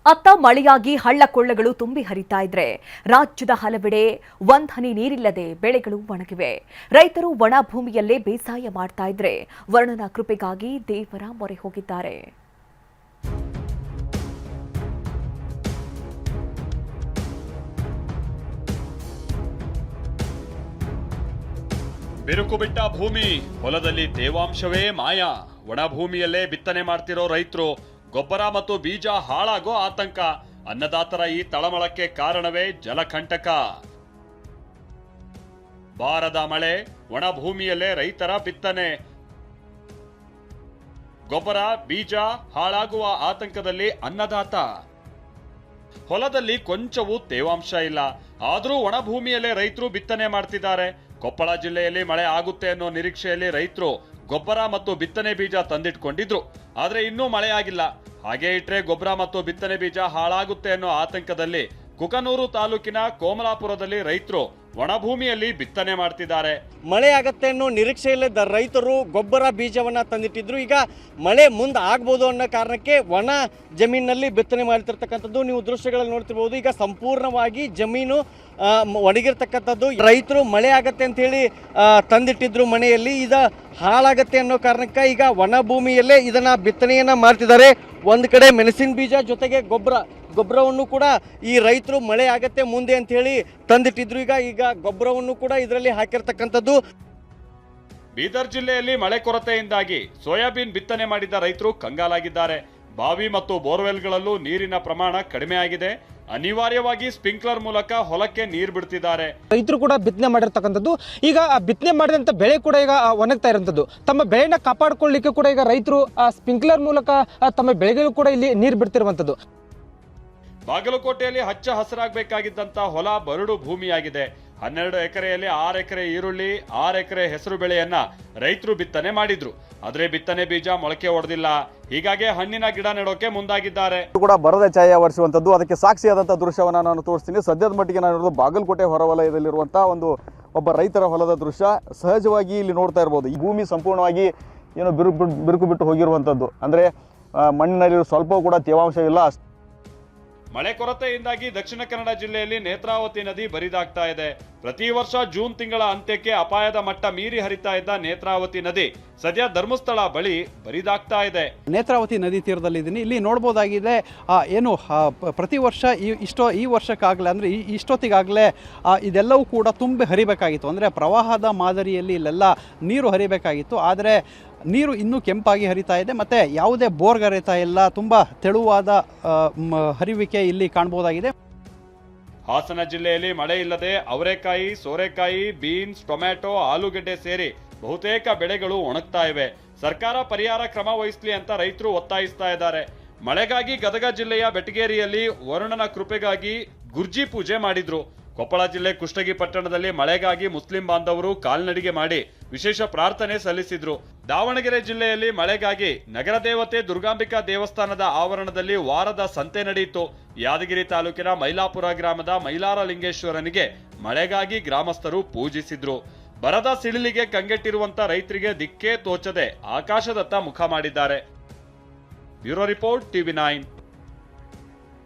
ಅತ್ತ ಮಳೆಯಾಗಿ ಹಳ್ಳ ಕೊಳ್ಳಗಳು ತುಂಬಿ ಹರಿತಾ ಇದ್ರೆ ರಾಜ್ಯದ ಹಲವೆಡೆ ಒಂದ್ಹನಿ ನೀರಿಲ್ಲದೆ ಬೆಳೆಗಳು ಒಣಗಿವೆ. ರೈತರು ಒಣ ಭೂಮಿಯಲ್ಲೇ ಬೇಸಾಯ ಮಾಡ್ತಾ ಇದ್ರೆ ವರುಣನ ಕೃಪೆಗಾಗಿ ದೇವರ ಮೊರೆ ಹೋಗಿದ್ದಾರೆ. ಬಿರುಕು ಬಿಟ್ಟ ಭೂಮಿ, ಹೊಲದಲ್ಲಿ ತೇವಾಂಶವೇ ಮಾಯ. ಒಣ ಭೂಮಿಯಲ್ಲೇ ಬಿತ್ತನೆ ಮಾಡ್ತಿರೋ ರೈತರು ಗೊಬ್ಬರ ಮತ್ತು ಬೀಜ ಹಾಳಾಗೋ ಆತಂಕ. ಅನ್ನದಾತರ ಈ ತಳಮಳಕ್ಕೆ ಕಾರಣವೇ ಜಲಕಂಟಕ. ಬಾರದ ಮಳೆ, ಒಣ ಭೂಮಿಯಲ್ಲೇ ರೈತರ ಬಿತ್ತನೆ. ಗೊಬ್ಬರ ಬೀಜ ಹಾಳಾಗುವ ಆತಂಕದಲ್ಲಿ ಅನ್ನದಾತ. ಹೊಲದಲ್ಲಿ ಕೊಂಚವೂ ತೇವಾಂಶ ಇಲ್ಲ, ಆದರೂ ಒಣ ಭೂಮಿಯಲ್ಲೇ ರೈತರು ಬಿತ್ತನೆ ಮಾಡ್ತಿದ್ದಾರೆ. ಕೊಪ್ಪಳ ಜಿಲ್ಲೆಯಲ್ಲಿ ಮಳೆ ಆಗುತ್ತೆ ಅನ್ನೋ ನಿರೀಕ್ಷೆಯಲ್ಲಿ ರೈತರು ಗೊಬ್ಬರ ಮತ್ತು ಬಿತ್ತನೆ ಬೀಜ ತಂದಿಟ್ಕೊಂಡಿದ್ರು. ಆದ್ರೆ ಇನ್ನೂ ಮಳೆ ಆಗಿಲ್ಲ. ಹಾಗೆ ಇಟ್ರೆ ಗೊಬ್ಬರ ಮತ್ತು ಬಿತ್ತನೆ ಬೀಜ ಹಾಳಾಗುತ್ತೆ ಅನ್ನೋ ಆತಂಕದಲ್ಲಿ ಕುಕನೂರು ತಾಲೂಕಿನ ಕೋಮಲಾಪುರದಲ್ಲಿ ರೈತರು ಒಣಭೂಮಿಯಲ್ಲಿ ಬಿತ್ತನೆ ಮಾಡ್ತಿದ್ದಾರೆ. ಮಳೆ ಆಗತ್ತೆ ಅನ್ನೋ ನಿರೀಕ್ಷೆಯಲ್ಲಿದ್ದ ರೈತರು ಗೊಬ್ಬರ ಬೀಜವನ್ನ ತಂದಿಟ್ಟಿದ್ರು. ಈಗ ಮಳೆ ಮುಂದೆ ಆಗ್ಬೋದು ಅನ್ನೋ ಕಾರಣಕ್ಕೆ ಒಣ ಜಮೀನಿನಲ್ಲಿ ಬಿತ್ತನೆ ಮಾಡ್ತಿರ್ತಕ್ಕಂಥದ್ದು ನೀವು ದೃಶ್ಯಗಳಲ್ಲಿ ನೋಡ್ತಿರ್ಬೋದು. ಈಗ ಸಂಪೂರ್ಣವಾಗಿ ಜಮೀನು ಒಣಗಿರ್ತಕ್ಕಂಥದ್ದು. ರೈತರು ಮಳೆ ಆಗತ್ತೆ ಅಂತ ಹೇಳಿ ತಂದಿಟ್ಟಿದ್ರು ಮನೆಯಲ್ಲಿ, ಇದು ಹಾಳಾಗತ್ತೆ ಅನ್ನೋ ಕಾರಣಕ್ಕೆ ಈಗ ಒಣ ಭೂಮಿಯಲ್ಲೇ ಇದನ್ನ ಬಿತ್ತನೆಯನ್ನ ಮಾಡ್ತಿದ್ದಾರೆ. ಒಂದು ಕಡೆ ಮೆಣಸಿನ ಬೀಜ ಜೊತೆಗೆ ಗೊಬ್ಬರವನ್ನು ಕೂಡ ಈ ರೈತರು ಮಳೆ ಆಗತ್ತೆ ಮುಂದೆ ಅಂತ ಹೇಳಿ ತಂದಿಟ್ಟಿದ್ರು. ಈಗ ಗೊಬ್ಬರವನ್ನು ಕೂಡ ಇದರಲ್ಲಿ ಹಾಕಿರ್ತಕ್ಕಂಥದ್ದು. ಬೀದರ್ ಜಿಲ್ಲೆಯಲ್ಲಿ ಮಳೆ ಕೊರತೆಯಿಂದಾಗಿ ಸೋಯಾಬೀನ್ ಬಿತ್ತನೆ ಮಾಡಿದ ರೈತರು ಕಂಗಾಲಾಗಿದ್ದಾರೆ. ಬಾವಿ ಮತ್ತು ಬೋರ್ವೆಲ್ಗಳಲ್ಲೂ ನೀರಿನ ಪ್ರಮಾಣ ಕಡಿಮೆ ಆಗಿದೆ. ಅನಿವಾರ್ಯವಾಗಿ ಸ್ಪ್ರಿಂಕ್ಲರ್ ಮೂಲಕ ಹೊಲಕ್ಕೆ ನೀರು ಬಿಡ್ತಿದ್ದಾರೆ. ರೈತರು ಕೂಡ ಬಿತ್ತನೆ ಮಾಡಿರ್ತಕ್ಕಂಥದ್ದು. ಈಗ ಬಿತ್ತನೆ ಮಾಡಿದಂಥ ಬೆಳೆ ಕೂಡ ಈಗ ಒಣಗ್ತಾ ಇರೋಂಥದ್ದು. ತಮ್ಮ ಬೆಳೆನ ಕಾಪಾಡಿಕೊಳ್ಳಲಿಕ್ಕೆ ಕೂಡ ಈಗ ರೈತರು ಸ್ಪ್ರಿಂಕ್ಲರ್ ಮೂಲಕ ತಮ್ಮ ಬೆಳೆಗಳು ಕೂಡ ಇಲ್ಲಿ ನೀರು ಬಿಡ್ತಿರುವಂಥದ್ದು. ಬಾಗಲಕೋಟೆಯಲ್ಲಿ ಹಚ್ಚ ಹಸಿರಾಗಬೇಕಾಗಿದ್ದಂತ ಹೊಲ ಬರಡು ಭೂಮಿಯಾಗಿದೆ. 12 ಎಕರೆಯಲ್ಲಿ 6 ಎಕರೆ ಈರುಳ್ಳಿ, 6 ಎಕರೆ ಹೆಸರು ಬೆಳೆಯನ್ನ ರೈತರು ಬಿತ್ತನೆ ಮಾಡಿದ್ರು. ಆದ್ರೆ ಬಿತ್ತನೆ ಬೀಜ ಮೊಳಕೆ ಹೊಡೆದಿಲ್ಲ. ಹೀಗಾಗಿ ಹಣ್ಣಿನ ಗಿಡ ನೆಡೋಕೆ ಮುಂದಾಗಿದ್ದಾರೆ. ಕೂಡ ಬರದ ಛಾಯೆ ವರ್ಷಿಸುವಂಥದ್ದು, ಅದಕ್ಕೆ ಸಾಕ್ಷಿಯಾದಂಥ ದೃಶ್ಯವನ್ನ ನಾನು ತೋರಿಸ್ತೀನಿ. ಸದ್ಯದ ಮಟ್ಟಿಗೆ ನಾನು ನೋಡೋದು ಬಾಗಲಕೋಟೆ ಹೊರವಲಯದಲ್ಲಿರುವಂತಹ ಒಬ್ಬ ರೈತರ ಹೊಲದ ದೃಶ್ಯ. ಸಹಜವಾಗಿ ಇಲ್ಲಿ ನೋಡ್ತಾ ಇರ್ಬೋದು, ಈ ಭೂಮಿ ಸಂಪೂರ್ಣವಾಗಿ ಏನೋ ಬಿರುಕು ಬಿಟ್ಟು ಹೋಗಿರುವಂಥದ್ದು. ಅಂದ್ರೆ ಮಣ್ಣಿನಲ್ಲಿ ಸ್ವಲ್ಪ ಕೂಡ ತೇವಾಂಶ ಇಲ್ಲ. ಮಳೆ ಕೊರತೆಯಿಂದಾಗಿ ದಕ್ಷಿಣ ಕನ್ನಡ ಜಿಲ್ಲೆಯಲ್ಲಿ ನೇತ್ರಾವತಿ ನದಿ ಬರಿದಾಗ್ತಾ ಇದೆ. ಪ್ರತಿ ವರ್ಷ ಜೂನ್ ತಿಂಗಳ ಅಂತ್ಯಕ್ಕೆ ಅಪಾಯದ ಮಟ್ಟ ಮೀರಿ ಹರಿತಾ ಇದ್ದ ನೇತ್ರಾವತಿ ನದಿ ಸದ್ಯ ಧರ್ಮಸ್ಥಳ ಬಳಿ ಬರಿದಾಗ್ತಾ ಇದೆ. ನೇತ್ರಾವತಿ ನದಿ ತೀರದಲ್ಲಿದ್ದೀನಿ. ಇಲ್ಲಿ ನೋಡ್ಬೋದಾಗಿದೆ, ಏನು ಪ್ರತಿ ವರ್ಷ ಈ ವರ್ಷಕ್ಕಾಗಲೇ ಅಂದರೆ ಇಷ್ಟೊತ್ತಿಗಾಗಲೇ ಇದೆಲ್ಲವೂ ಕೂಡ ತುಂಬಿ ಹರಿಬೇಕಾಗಿತ್ತು. ಅಂದರೆ ಪ್ರವಾಹದ ಮಾದರಿಯಲ್ಲಿ ಇಲ್ಲೆಲ್ಲ ನೀರು ಹರಿಬೇಕಾಗಿತ್ತು. ಆದರೆ ನೀರು ಇನ್ನೂ ಕೆಂಪಾಗಿ ಹರಿತಾ ಇದೆ ಮತ್ತು ಯಾವುದೇ ಬೋರ್ಗ್ ಹರಿತಾ ಇಲ್ಲ. ತುಂಬ ತೆಳುವಾದ ಹರಿವಿಕೆ ಇಲ್ಲಿ ಕಾಣಬಹುದಾಗಿದೆ. ಹಾಸನ ಜಿಲ್ಲೆಯಲ್ಲಿ ಮಳೆ ಇಲ್ಲದೆ ಅವರೆಕಾಯಿ, ಸೋರೆಕಾಯಿ, ಬೀನ್ಸ್, ಟೊಮ್ಯಾಟೊ, ಆಲೂಗೆಡ್ಡೆ ಸೇರಿ ಬಹುತೇಕ ಬೆಳೆಗಳು ಒಣಗ್ತಾ ಇವೆ. ಸರ್ಕಾರ ಪರಿಹಾರ ಕ್ರಮ ವಹಿಸಲಿ ಅಂತ ರೈತರು ಒತ್ತಾಯಿಸ್ತಾ ಇದ್ದಾರೆ. ಮಳೆಗಾಗಿ ಗದಗ ಜಿಲ್ಲೆಯ ಬೆಟಗೇರಿಯಲ್ಲಿ ವರುಣನ ಕೃಪೆಗಾಗಿ ಗುರ್ಜಿ ಪೂಜೆ ಮಾಡಿದ್ರು. ಕೊಪ್ಪಳ ಜಿಲ್ಲೆ ಕುಷ್ಟಗಿ ಪಟ್ಟಣದಲ್ಲಿ ಮಳೆಗಾಗಿ ಮುಸ್ಲಿಂ ಬಾಂಧವರು ಕಾಲ್ನಡಿಗೆ ಮಾಡಿ ವಿಶೇಷ ಪ್ರಾರ್ಥನೆ ಸಲ್ಲಿಸಿದ್ರು. ದಾವಣಗೆರೆ ಜಿಲ್ಲೆಯಲ್ಲಿ ಮಳೆಗಾಗಿ ನಗರ ದೇವತೆ ದುರ್ಗಾಂಬಿಕಾ ದೇವಸ್ಥಾನದ ಆವರಣದಲ್ಲಿ ವಾರದ ಸಂತೆ ನಡೆಯಿತು. ಯಾದಗಿರಿ ತಾಲೂಕಿನ ಮೈಲಾಪುರ ಗ್ರಾಮದ ಮೈಲಾರ ಲಿಂಗೇಶ್ವರನಿಗೆ ಮಳೆಗಾಗಿ ಗ್ರಾಮಸ್ಥರು ಪೂಜಿಸಿದ್ರು. ಬರದ ಸಿಡಿಲಿಗೆ ಕಂಗೆಟ್ಟಿರುವಂತ ರೈತರಿಗೆ ದಿಕ್ಕೇ ತೋಚದೆ ಆಕಾಶದತ್ತ ಮುಖ ಮಾಡಿದ್ದಾರೆ. Bureau report, TV9.